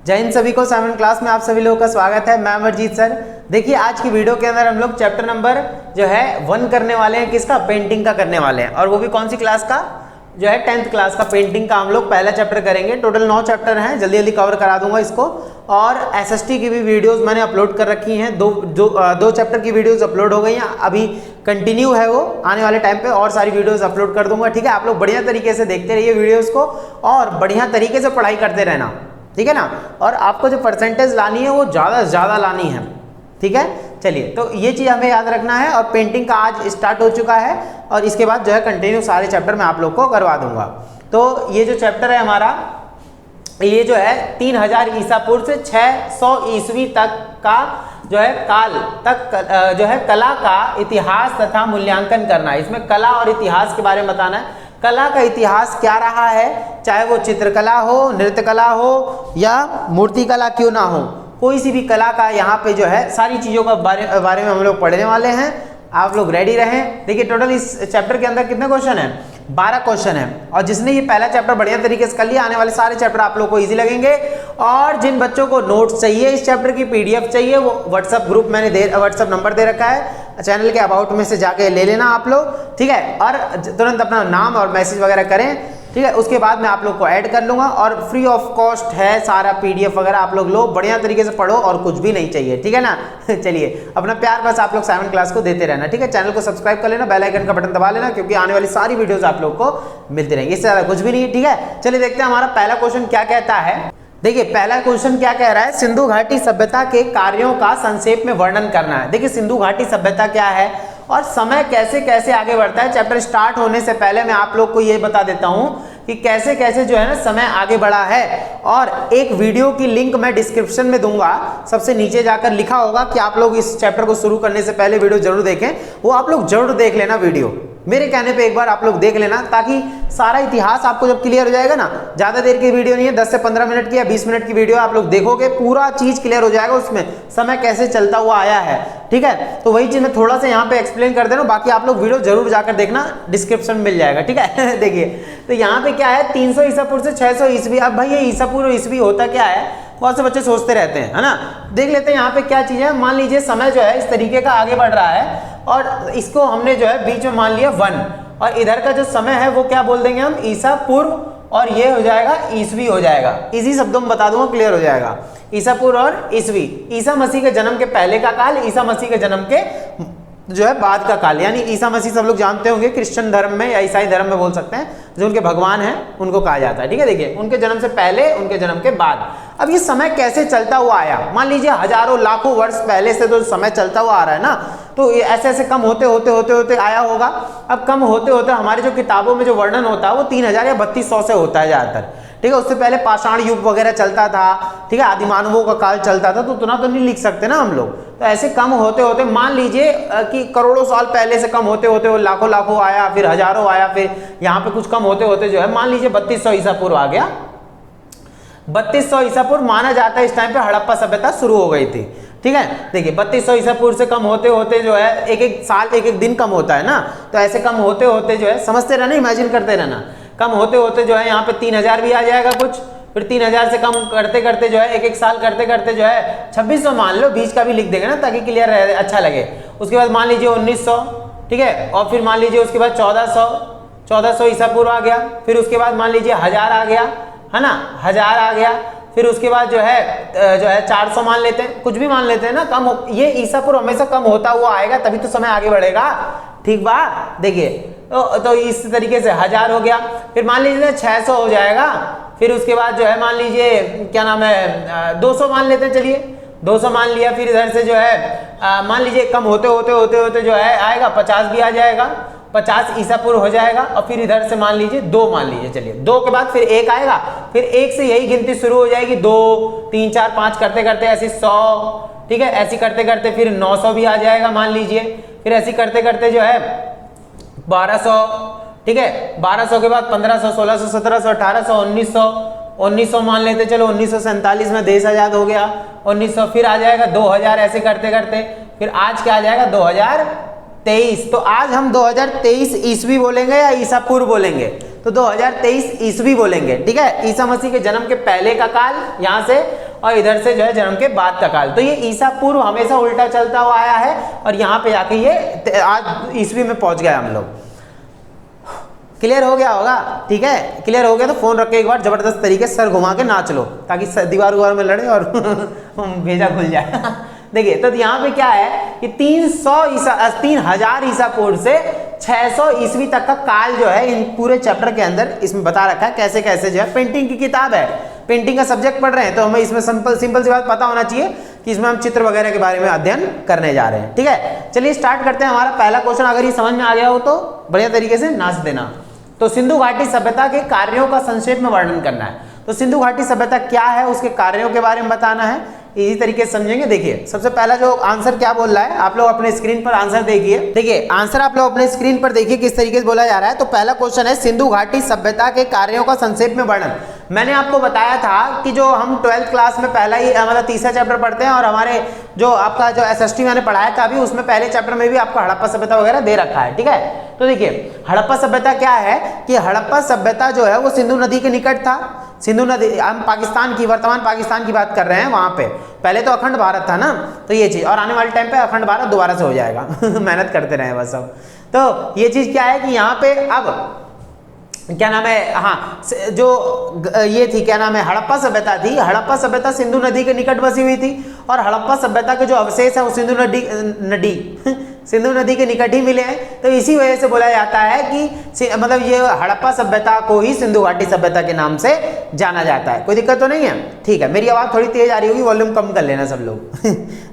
जय हिंद सभी को। 7 क्लास में आप सभी लोगों का स्वागत है। मैं अमरजीत सर। देखिए आज की वीडियो के अंदर हम लोग चैप्टर नंबर जो है 1 करने वाले हैं। किसका? पेंटिंग का करने वाले हैं। और वो भी कौन सी क्लास का? जो है 10th क्लास का पेंटिंग का हम लोग पहला चैप्टर करेंगे। टोटल 9 चैप्टर हैं, जल्दी जल्दी कवर करा दूंगा इसको। और एसएसटी की भी वीडियोस मैंने अपलोड कर रखी हैं। दो चैप्टर की वीडियोस अपलोड हो गई हैं, अभी कंटिन्यू है वो। आने वाले टाइम पे और सारी वीडियोस अपलोड कर दूंगा। ठीक है, आप लोग बढ़िया तरीके से देखते रहिए वीडियोस को और बढ़िया तरीके से पढ़ाई करते रहना, ठीक है ना। और आपको जो परसेंटेज लानी है वो ज़्यादा से ज़्यादा लानी है, ठीक है। चलिए, तो ये चीज़ हमें याद रखना है। और पेंटिंग का आज स्टार्ट हो चुका है और इसके बाद जो है कंटिन्यू सारे चैप्टर मैं आप लोग को करवा दूंगा। तो ये जो चैप्टर है हमारा, ये जो है 3000 ईसा पूर्व से 600 ईस्वी तक का जो है काल तक जो है कला का इतिहास तथा मूल्यांकन करना है। इसमें कला और इतिहास के बारे में बताना है। कला का इतिहास क्या रहा है, चाहे वो चित्रकला हो, नृत्य कला हो या मूर्ति कला क्यों ना हो, कोई सी भी कला का यहाँ पे जो है सारी चीज़ों का बारे में हम लोग पढ़ने वाले हैं। आप लोग रेडी रहें। देखिए टोटल इस चैप्टर के अंदर कितने क्वेश्चन हैं? 12 क्वेश्चन है। और जिसने ये पहला चैप्टर बढ़िया तरीके से कर लिया, आने वाले सारे चैप्टर आप लोग को इजी लगेंगे। और जिन बच्चों को नोट्स चाहिए, इस चैप्टर की पीडीएफ चाहिए, वो व्हाट्सएप ग्रुप मैंने व्हाट्सएप नंबर दे रखा है, चैनल के अबाउट में से जाके ले लेना आप लोग, ठीक है। और तुरंत अपना नाम और मैसेज वगैरह करें, ठीक है। उसके बाद मैं आप लोग को ऐड कर लूंगा और फ्री ऑफ कॉस्ट है सारा पीडीएफ वगैरह। आप लोग लो, बढ़िया तरीके से पढ़ो और कुछ भी नहीं चाहिए, ठीक है ना। चलिए, अपना प्यार बस आप लोग 7 क्लास को देते रहना, ठीक है। चैनल को सब्सक्राइब कर लेना, बेल आइकन का बटन दबा लेना, क्योंकि आने वाली सारी वीडियोस आप लोग को मिलती रहेंगी। इससे ज्यादा कुछ भी नहीं है, ठीक है। चलिए देखते हैं हमारा पहला क्वेश्चन क्या कहता है। देखिए पहला क्वेश्चन क्या कह रहा है, सिंधु घाटी सभ्यता के कार्यों का संक्षेप में वर्णन करना है। देखिए सिंधु घाटी सभ्यता क्या है और समय कैसे कैसे आगे बढ़ता है। चैप्टर स्टार्ट होने से पहले मैं आप लोग को ये बता देता हूं कि कैसे कैसे जो है ना समय आगे बढ़ा है। और एक वीडियो की लिंक मैं डिस्क्रिप्शन में दूंगा, सबसे नीचे जाकर लिखा होगा कि आप लोग इस चैप्टर को शुरू करने से पहले वीडियो जरूर देखें। वो आप लोग जरूर देख लेना वीडियो, मेरे कहने पे एक बार आप लोग देख लेना, ताकि सारा इतिहास आपको जब क्लियर हो जाएगा ना, ज्यादा देर की वीडियो नहीं है, 10 से 15 मिनट की या 20 मिनट की वीडियो आप लोग देखोगे, पूरा चीज क्लियर हो जाएगा उसमें समय कैसे चलता हुआ आया है, ठीक है। तो वही चीज मैं थोड़ा सा यहाँ पे एक्सप्लेन कर दे रहा हूँ, बाकी आप लोग वीडियो जरूर जाकर देखना, डिस्क्रिप्शन में मिल जाएगा, ठीक है। देखिए तो यहाँ पे क्या है, 300 ईसा पूर्व से 600 ईस्वी। अब भाई ये ईसा पूर्व ईस्वी होता क्या है, बहुत से बच्चे सोचते रहते हैं, है ना। देख लेते हैं यहाँ पे क्या चीज है। मान लीजिए समय जो है इस तरीके का आगे बढ़ रहा है और इसको हमने जो है बीच में मान लिया 1, और इधर का जो समय है वो क्या बोल देंगे हम, ईसा पूर्व, और ये हो जाएगा ईस्वी हो जाएगा। इसी शब्दों में बता दूंगा, क्लियर हो जाएगा। ईसा पूर्व और ईस्वी, ईसा मसीह के जन्म के पहले का काल, ईसा मसीह के जन्म के जो है बाद का काल। यानी ईसा मसीह सब लोग जानते होंगे, क्रिश्चियन धर्म में या ईसाई धर्म में बोल सकते हैं, जो उनके भगवान हैं उनको कहा जाता है, ठीक है। देखिए उनके जन्म से पहले, उनके जन्म के बाद। अब ये समय कैसे चलता हुआ आया, मान लीजिए हजारों लाखों वर्ष पहले से तो समय चलता हुआ आ रहा है ना, तो ये ऐसे ऐसे कम होते होते होते होते आया होगा। अब कम होते होते हमारी जो किताबों में जो वर्णन होता है वो 3000 या 3200 से होता है ज्यादातर, ठीक है। उससे पहले पाषाण युग वगैरह चलता था, ठीक है, आदिमानवों का काल चलता था, तो उतना तो नहीं लिख सकते ना हम लोग। तो ऐसे कम होते होते मान लीजिए कि करोड़ों साल पहले से कम होते होते वो लाखों लाखों आया, फिर हजारों आया, फिर यहाँ पे कुछ कम होते होते जो है मान लीजिए 3200 ईसा पूर्व आ गया। 3200 ईसा पूर्व माना जाता है इस टाइम पे हड़प्पा सभ्यता शुरू हो गई थी, ठीक है। देखिए 3200 ईसा पूर्व से कम होते होते जो है एक एक साल एक एक दिन कम होता है ना, तो ऐसे कम होते होते जो है, समझते रहना, इमेजिन करते रहना, कम होते होते जो है यहाँ पे 3000 भी आ जाएगा कुछ, फिर 3000 से कम करते करते जो है एक एक साल करते करते जो है 2600 मान लो, बीच का भी लिख देंगे ना ताकि क्लियर रहे, अच्छा लगे। उसके बाद मान लीजिए 1900, ठीक है, और फिर मान लीजिए उसके बाद 1400 ईसा पूर्व आ गया। फिर उसके बाद मान लीजिए 1000 आ गया, है ना, 1000 आ गया। फिर उसके बाद जो है 400 मान लेते हैं, कुछ भी मान लेते हैं ना, कम ये ईसा पूर्व हमेशा कम होता हुआ आएगा, तभी तो समय आगे बढ़ेगा, ठीक बा। देखिए तो इस तरीके से 1000 हो गया, फिर मान लीजिए 600 हो जाएगा। फिर उसके बाद जो है मान लीजिए क्या नाम है 200 मान लेते हैं, चलिए 200 मान लिया। फिर इधर से जो है मान लीजिए कम होते होते होते होते जो है आएगा 50 भी आ जाएगा, 50 ईसा पूर्व हो जाएगा। और फिर इधर से मान लीजिए 2 मान लीजिए, चलिए 2 के बाद फिर 1 आएगा, फिर 1 से यही गिनती शुरू हो जाएगी, 2 3 4 5 करते करते ऐसे 100, ठीक है, ऐसे करते करते फिर 900 भी आ जाएगा मान लीजिए। फिर ऐसे करते करते जो है 1200, ठीक है, 1200 के बाद 1500 1600 1700 1800 1900 मान लेते, चलो 1947 में देश आजाद हो गया, 1900 फिर आ जाएगा 2000, ऐसे करते करते फिर आज क्या आ जाएगा 2023। तो आज हम 2023 ईस्वी बोलेंगे या ईसा पूर्व बोलेंगे? तो 2023 ईस्वी बोलेंगे, ठीक है। ईसा मसीह के जन्म के पहले का काल यहाँ से, और इधर से जो है जन्म के बाद का काल। तो ये ईसा पूर्व हमेशा उल्टा चलता हुआ आया है और यहाँ पे जाके ये आज ईस्वी में पहुंच गए हम लोग। क्लियर हो गया होगा, ठीक है। क्लियर हो गया तो फोन रख के एक बार जबरदस्त तरीके से सर घुमा के नाच लो ताकि दीवार उवार में लड़े और भेजा खुल जाए। देखिए तो यहाँ पे क्या है कि 3000 ईसा पूर्व से 600 ईस्वी तक का काल जो है इन पूरे चैप्टर के अंदर इसमें बता रखा है कैसे कैसे जो है। पेंटिंग की किताब है, पेंटिंग का सब्जेक्ट पढ़ रहे हैं तो हमें इसमें सिंपल सी बात पता होना चाहिए कि इसमें हम चित्र वगैरह के बारे में अध्ययन करने जा रहे हैं, ठीक है। चलिए स्टार्ट करते हैं। हमारा पहला क्वेश्चन अगर ये समझ में आ गया हो तो बढ़िया तरीके से नाच देना। तो सिंधु घाटी सभ्यता के कार्यों का संक्षेप में वर्णन करना है। तो सिंधु घाटी सभ्यता क्या है, उसके कार्यों के बारे में बताना है, इसी तरीके से समझेंगे। देखिए सबसे पहला जो आंसर क्या बोल रहा है, आप लोग अपने स्क्रीन पर आंसर देखिए। देखिए आंसर आप लोग अपने स्क्रीन पर देखिए किस तरीके से बोला जा रहा है। तो पहला क्वेश्चन है सिंधु घाटी सभ्यता के कार्यों का संक्षेप में वर्णन। मैंने आपको बताया था कि जो हम 12th क्लास में पहला ही मतलब तीसरा चैप्टर पढ़ते हैं और हमारे जो आपका जो SST मैंने पढ़ाया था अभी उसमें पहले चैप्टर में भी आपको हड़प्पा सभ्यता वगैरह दे रखा है, ठीक है। तो देखिए हड़प्पा सभ्यता क्या है कि हड़प्पा सभ्यता जो है वो सिंधु नदी के निकट था। सिंधु नदी, हम पाकिस्तान की, वर्तमान पाकिस्तान की बात कर रहे हैं। वहां पे पहले तो अखंड भारत था ना, तो ये चीज, और आने वाले टाइम पे अखंड भारत दोबारा से हो जाएगा। मेहनत करते रहे बस अब। तो ये चीज क्या है कि यहाँ पे अब क्या नाम है, हाँ जो ये थी क्या नाम है हड़प्पा सभ्यता थी। हड़प्पा सभ्यता सिंधु नदी के निकट बसी हुई थी और हड़प्पा सभ्यता के जो अवशेष है वो सिंधु नदी के निकट ही मिले हैं। तो इसी वजह से बोला जाता है कि मतलब ये हड़प्पा सभ्यता को ही सिंधु घाटी सभ्यता के नाम से जाना जाता है। कोई दिक्कत तो नहीं है, ठीक है। मेरी आवाज थोड़ी तेज आ रही होगी, वॉल्यूम कम कर लेना सब लोग।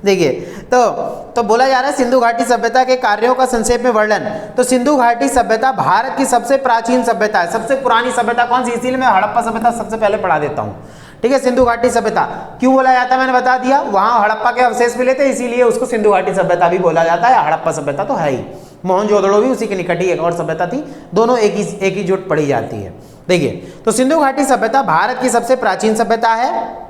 देखिए तो बोला जा रहा है सिंधु घाटी सभ्यता के कार्यों का संक्षेप में वर्णन। तो सिंधु घाटी सभ्यता भारत की सबसे प्राचीन सभ्यता है। सबसे पुरानी सभ्यता कौन सी, इसीलिए मैं हड़प्पा सभ्यता सबसे पहले पढ़ा देता हूँ, ठीक है। सिंधु घाटी सभ्यता क्यों बोला जाता है मैंने बता दिया, वहां हड़प्पा के अवशेष मिले थे इसीलिए उसको सिंधु घाटी सभ्यता भी बोला जाता है। हड़प्पा सभ्यता तो है ही, मोहनजोदड़ो भी उसी के निकट ही एक और सभ्यता थी, दोनों एक ही जुट पढ़ी जाती है। देखिए तो सिंधु घाटी सभ्यता भारत की सबसे प्राचीन सभ्यता है।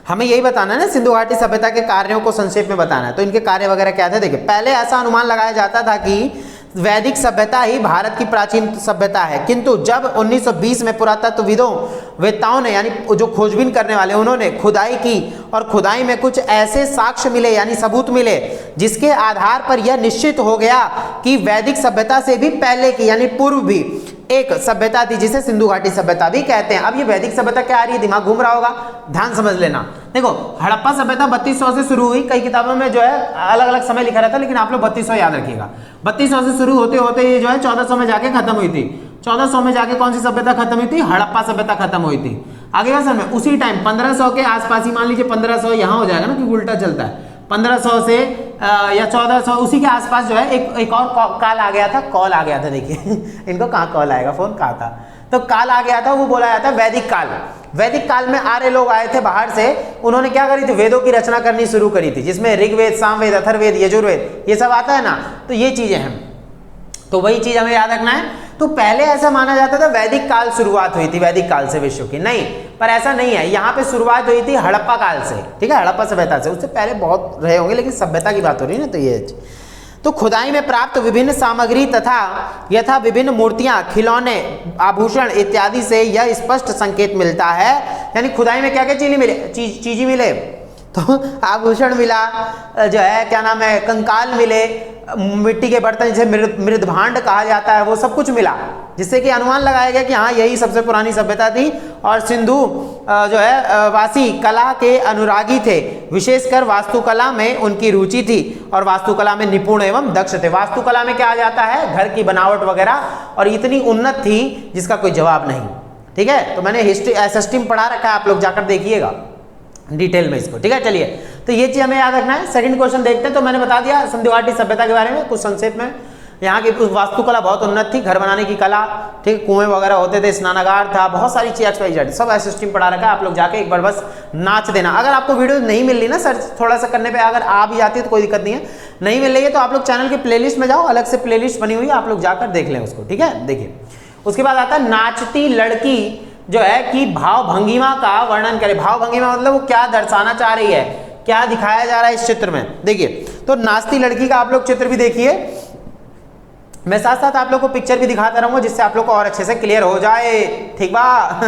हमें यही बताना है ना, सिंधु घाटी सभ्यता के कार्यों को संक्षेप में बताना है। तो इनके कार्य वगैरह क्या थे, देखिए पहले ऐसा अनुमान लगाया जाता था कि वैदिक सभ्यता ही भारत की प्राचीन सभ्यता है, किंतु जब 1920 में पुरातत्ववेत्ताओं ने यानी जो खोजबीन करने वाले उन्होंने खुदाई की और खुदाई में कुछ ऐसे साक्ष्य मिले यानी सबूत मिले जिसके आधार पर यह निश्चित हो गया कि वैदिक सभ्यता से भी पहले की यानी पूर्व भी एक सभ्यता थी जिसे सिंधु घाटी सभ्यता भी कहते हैं। अब ये वैदिक सभ्यता क्या आ रही है, दिमाग घूम रहा होगा, ध्यान समझ लेना। देखो हड़प्पा सभ्यता 3200 से शुरू हुई, कई किताबों में जो है अलग अलग समय लिखा रहता है लेकिन आप लोग 3200 याद रखिएगा। 3200 से शुरू होते होते ये जो है 1400 में जाके खत्म हुई थी। 1400 में जाके कौन सी सभ्यता खत्म हुई थी, हड़प्पा सभ्यता खत्म हुई थी। आगे का समय उसी टाइम 1500 के आसपास ही, मान लीजिए 1500 यहाँ हो जाएगा ना क्योंकि उल्टा चलता है, 1500 से या 1400 उसी के आसपास जो है एक और काल आ गया था, कॉल आ गया था। देखिए इनको कहाँ कॉल आएगा, फोन कहाँ था, तो काल आ गया था, वो बोला जाता है वैदिक काल। वैदिक काल में आर्य लोग आए थे बाहर से, उन्होंने क्या करी थी, वेदों की रचना करनी शुरू करी थी जिसमें ऋग्वेद, सामवेद, अथर्ववेद, यजुर्वेद ये सब आता है ना। तो ये चीजें हैं, तो वही चीज हमें याद रखना है। तो पहले ऐसा माना जाता था वैदिक काल शुरुआत हुई थी वैदिक काल से विश्व की, नहीं, पर ऐसा नहीं है। यहाँ पे शुरुआत हुई थी हड़प्पा काल से, ठीक है, हड़प्पा सभ्यता से। उससे पहले बहुत रहे होंगे लेकिन सभ्यता की बात हो रही है ना। तो ये तो खुदाई में प्राप्त विभिन्न सामग्री तथा यथा विभिन्न मूर्तियां, खिलौने, आभूषण इत्यादि से यह स्पष्ट संकेत मिलता है। यानी खुदाई में क्या क्या चीजें मिले, चीजें मिले, तो आभूषण मिला, जो है क्या नाम है कंकाल मिले, मिट्टी के बर्तन जिसे मृदभांड कहा जाता है वो सब कुछ मिला, जिससे कि अनुमान लगाया गया कि हाँ यही सबसे पुरानी सभ्यता थी। और सिंधु जो है वासी कला के अनुरागी थे, विशेषकर वास्तुकला में उनकी रुचि थी और वास्तुकला में निपुण एवं दक्ष थे। वास्तुकला में क्या आ जाता है, घर की बनावट वगैरह, और इतनी उन्नत थी जिसका कोई जवाब नहीं, ठीक है। तो मैंने हिस्ट्री SST में पढ़ा रखा है, आप लोग जाकर देखिएगा डिटेल में इसको, ठीक है। चलिए तो ये चीज हमें याद रखना है। सेकंड क्वेश्चन देखते हैं। तो मैंने बता दिया सिंधु घाटी सभ्यता के बारे में कुछ संक्षेप में। यहाँ की वास्तुकला बहुत उन्नत थी, घर बनाने की कला, ठीक, कुएं वगैरह होते थे, स्नानागार था, बहुत सारी चीज XYZ सब SST में पढ़ा रखा है। आप लोग जाके एक बार बस नाच देना। अगर आपको वीडियो नहीं मिल रही ना, सर्च थोड़ा सा करने पे अगर आ भी जाती है तो कोई दिक्कत नहीं है, नहीं मिल रही है तो आप लोग चैनल के प्लेलिस्ट में जाओ, अलग से प्लेलिस्ट बनी हुई है, आप लोग जाकर देख लें उसको, ठीक है। देखिए उसके बाद आता है नाचती लड़की जो है कि भाव भंगिमा का वर्णन करे। भाव भंगिमा मतलब वो क्या दर्शाना चाह रही है, क्या दिखाया जा रहा है इस चित्र में। देखिए तो नाचती लड़की का आप लोग चित्र भी देखिए, मैं साथ साथ आप लोग को पिक्चर भी दिखाता रहूंगा जिससे आप लोग को और अच्छे से क्लियर हो जाए, ठीक बा।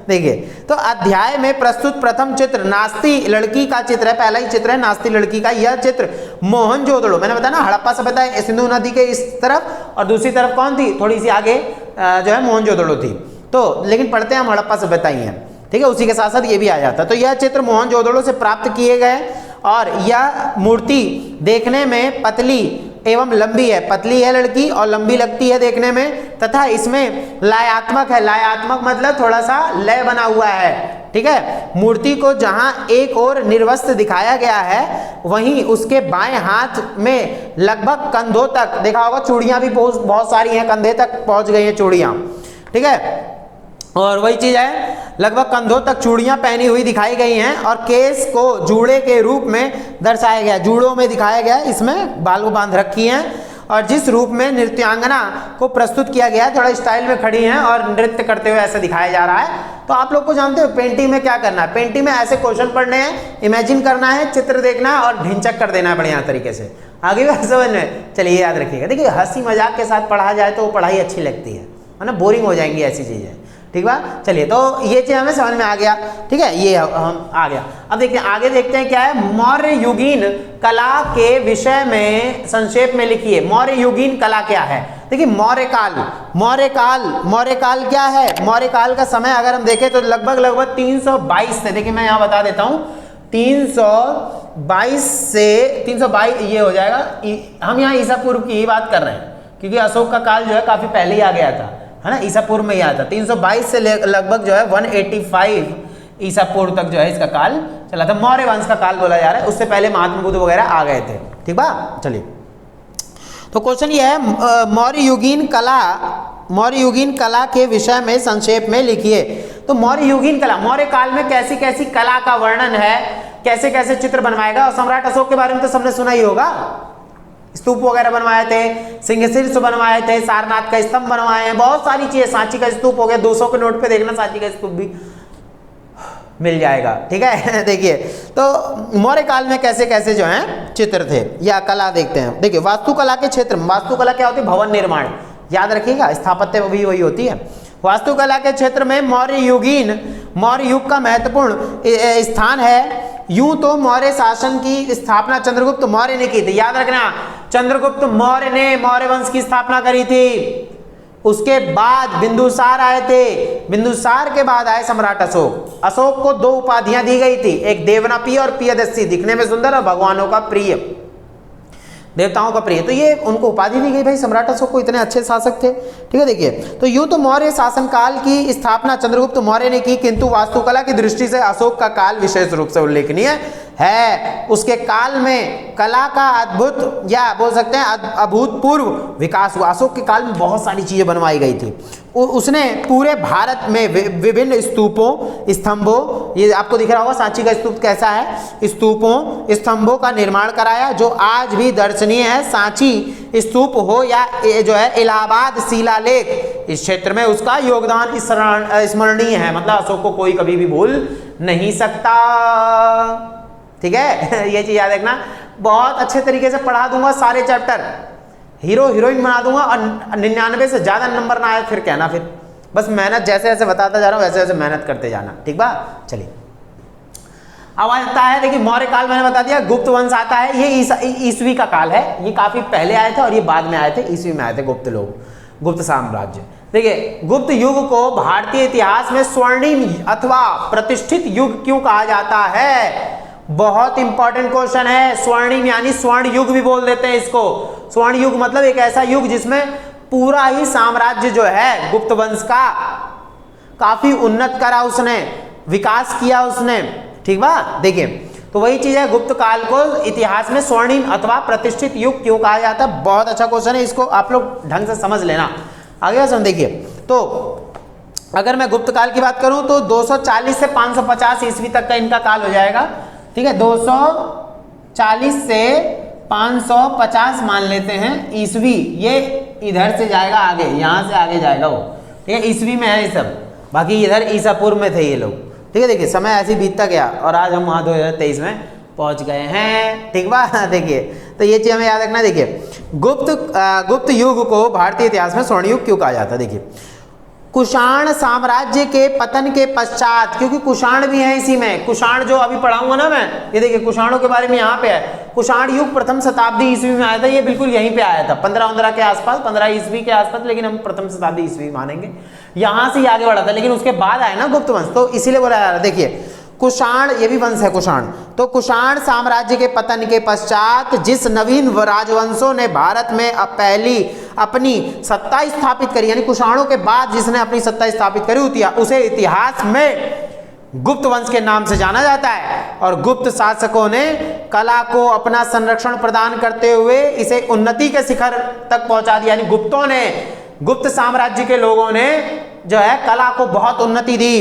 देखिए, तो अध्याय में प्रस्तुत प्रथम चित्र नास्ती लड़की का चित्र है, पहला ही चित्र है नास्ती लड़की का। यह चित्र मोहनजोदड़ो, मैंने बताया ना हड़प्पा सभ्यता सिंधु नदी के इस तरफ और दूसरी तरफ कौन थी, थोड़ी सी आगे जो है मोहनजोदड़ो थी। तो लेकिन पढ़ते हैं हम हड़प्पा सभ्यता ही है, ठीक है, उसी के साथ साथ ये भी आ जाता। तो यह चित्र मोहनजोदड़ो से प्राप्त किए गए और यह मूर्ति देखने में पतली एवं लंबी है, पतली है लड़की और लंबी लगती है देखने में, तथा इसमें लयात्मक है, लयात्मक मतलब थोड़ा सा लय बना हुआ है, ठीक है। मूर्ति को जहां एक और निर्वस्त्र दिखाया गया है वहीं उसके बाएं हाथ में लगभग कंधों तक, देखा होगा चूड़ियां भी बहुत सारी हैं, कंधे तक पहुंच गई हैं चूड़ियां, ठीक है। और वही चीज है, लगभग कंधों तक चूड़ियां पहनी हुई दिखाई गई हैं और केस को जूड़े के रूप में दर्शाया गया, जूड़ों में दिखाया गया, इसमें बाल को बांध रखी हैं। और जिस रूप में नृत्यांगना को प्रस्तुत किया गया है, थोड़ा स्टाइल में खड़ी हैं और नृत्य करते हुए ऐसा दिखाया जा रहा है। तो आप लोग को जानते हो पेंटिंग में क्या करना है, पेंटिंग में ऐसे क्वेश्चन पढ़ने हैं, इमेजिन करना है, चित्र देखना है और ढिंचक कर देना है बढ़िया तरीके से, आगे भी समझ में। चलिए याद रखिएगा, देखिए हंसी मजाक के साथ पढ़ा जाए तो वो पढ़ाई अच्छी लगती है ना, बोरिंग हो जाएंगी ऐसी चीजें, ठीक बा। चलिए, तो ये चीज हमें समझ में आ गया, ठीक है, ये हम आ गया। अब देखते हैं आगे, देखते हैं क्या है। मौर्य युगीन कला के विषय में संक्षेप में लिखिए। मौर्य युगीन कला क्या है? देखिए मौर्य काल, मौर्य काल क्या है? मौर्य काल का समय अगर हम देखें तो लगभग 322 से, देखिए मैं यहाँ बता देता हूँ, 322 से 322 ये हो जाएगा। हम यहाँ ईसा पूर्व की ही बात कर रहे हैं क्योंकि अशोक का काल जो है काफी पहले ही आ गया था, है ना, ईसा पूर्व में ही आया था। 322 से लगभग जो है 185 ईसा पूर्व तक जो है इसका काल चला था, मौर्य वंश का काल बोला जा रहा है। उससे पहले महात्मा बुद्ध वगैरह आ गए थे, ठीक बा। चलिए, तो क्वेश्चन ये है, मौर्य युगीन कला के विषय में संक्षेप में लिखिए। तो मौर्य युगीन कला, मौर्य काल में कैसी कैसी कला का वर्णन है, कैसे कैसे चित्र बनवाएगा। और सम्राट अशोक के बारे में तो सबने सुना ही होगा, स्तूप वगैरह बनवाए थे, सिंहशीर्ष बनवाए थे, सारनाथ का स्तंभ बनवाए हैं, बहुत सारी चीजें, सांची का स्तूप हो गया, 200 के नोट पे देखना सांची का स्तूप भी मिल जाएगा, ठीक है। देखिए, तो मौर्य काल में कैसे कैसे जो हैं चित्र थे या कला देखते हैं। देखिए वास्तुकला के क्षेत्र में, वास्तुकला क्या होती है? भवन निर्माण, याद रखिएगा, स्थापत्य भी वही होती है। वास्तुकला के क्षेत्र में मौर्य युग का महत्वपूर्ण स्थान है। यूं तो मौर्य शासन की स्थापना चंद्रगुप्त मौर्य ने की थी, याद रखना, चंद्रगुप्त मौर्य ने मौर्य वंश की स्थापना करी थी। उसके बाद बिंदुसार आए थे, बिंदुसार के बाद आए सम्राट अशोक। अशोक को 2 उपाधियां दी गई थी, एक देवनाप्रिय और प्रियदर्शी, दिखने में सुंदर और भगवानों का प्रिय, देवताओं का प्रिय। तो ये उनको उपाधि दी गई, भाई सम्राट अशोक को इतने अच्छे शासक थे, ठीक है। देखिए, तो यूं तो मौर्य शासनकाल की स्थापना चंद्रगुप्त मौर्य ने की, किंतु वास्तुकला की दृष्टि से अशोक का काल विशेष रूप से उल्लेखनीय है। उसके काल में कला का अद्भुत या बोल सकते हैं अभूतपूर्व विकास हुआ। अशोक के काल में बहुत सारी चीजें बनवाई गई थी। उसने पूरे भारत में विभिन्न स्तूपों, स्तंभों, ये आपको दिख रहा होगा सांची का स्तूप कैसा है, स्तूपों, स्तंभों का निर्माण कराया जो आज भी दर्शनीय है। सांची स्तूप हो या जो है इलाहाबाद शिलालेख, इस क्षेत्र में उसका योगदान स्मरणीय है, मतलब अशोक को कोई कभी भी भूल नहीं सकता, ठीक है। ये चीज याद रखना, बहुत अच्छे तरीके से पढ़ा दूंगा सारे चैप्टर, हीरो हीरोइन बना दूंगा और 99 से ज्यादा नंबर ना आए फिर कहना, फिर बस मेहनत जैसे जैसे बताता जा रहा हूं वैसे वैसे मेहनत करते जाना, ठीक बा। चलिए, अब आता है, देखिए मौर्य काल मैंने बता दिया, गुप्त वंश आता है, ये ईसवी का काल है, ये काफी पहले आए थे और ये बाद में आए थे, ईसवी में आए थे गुप्त लोग, गुप्त साम्राज्य। देखिए, गुप्त युग को भारतीय इतिहास में स्वर्णिम अथवा प्रतिष्ठित युग क्यों कहा जाता है? बहुत इंपॉर्टेंट क्वेश्चन है। स्वर्णिम यानी स्वर्ण युग भी बोल देते हैं इसको। स्वर्ण युग मतलब एक ऐसा युग जिसमें पूरा ही साम्राज्य जो है गुप्त वंश का काफी उन्नत करा उसने, विकास किया उसने, ठीक बा। देखिए, तो वही चीज है, गुप्त काल को इतिहास में स्वर्णिम अथवा प्रतिष्ठित युग क्यों कहा जाता है? बहुत अच्छा क्वेश्चन है, इसको आप लोग ढंग से समझ लेना। आगे सुन, देखिए, तो अगर मैं गुप्त काल की बात करूं तो 240 से 550 ईस्वी तक का इनका काल हो जाएगा, ठीक है। 240 से 550 मान लेते हैं ईस्वी, ये इधर से जाएगा आगे, यहां से आगे जाएगा वो, ठीक है, ईस्वी में है ये सब, बाकी इधर ईसा पूर्व में थे ये लोग, ठीक है। देखिए, समय ऐसे बीतता गया और आज हम वहां 2023 में पहुंच गए हैं, ठीक बा। देखिए, तो ये चीज हमें याद रखना। देखिए, गुप्त युग को भारतीय इतिहास में स्वर्ण युग क्यों कहा जाता है? देखिए, कुषाण साम्राज्य के पतन के पश्चात, क्योंकि कुषाण भी है इसी में, कुषाण जो अभी पढ़ाऊंगा ना मैं, ये देखिए कुषाणों के बारे में यहाँ पे है। कुषाण युग प्रथम शताब्दी ईस्वी में आया था, ये बिल्कुल यहीं पे आया था 15 के आसपास, 15 ईस्वी के आसपास, लेकिन हम प्रथम शताब्दी ईस्वी मानेंगे, यहां से आगे बढ़ा था, लेकिन उसके बाद आया ना गुप्त वंश, तो इसीलिए बोला जा रहा है। देखिए कुषाण, ये भी वंश है कुषाण। तो कुषाण साम्राज्य के पतन के पश्चात जिस नवीन राजवंशों ने भारत में पहली अपनी सत्ता स्थापित करी, यानी कुषाणों के बाद जिसने अपनी सत्ता स्थापित करी, उसे इतिहास में गुप्त वंश के नाम से जाना जाता है। और गुप्त शासकों ने कला को अपना संरक्षण प्रदान करते हुए इसे उन्नति के शिखर तक पहुंचा दिया, यानी गुप्तों ने, गुप्त साम्राज्य के लोगों ने जो है कला को बहुत उन्नति दी,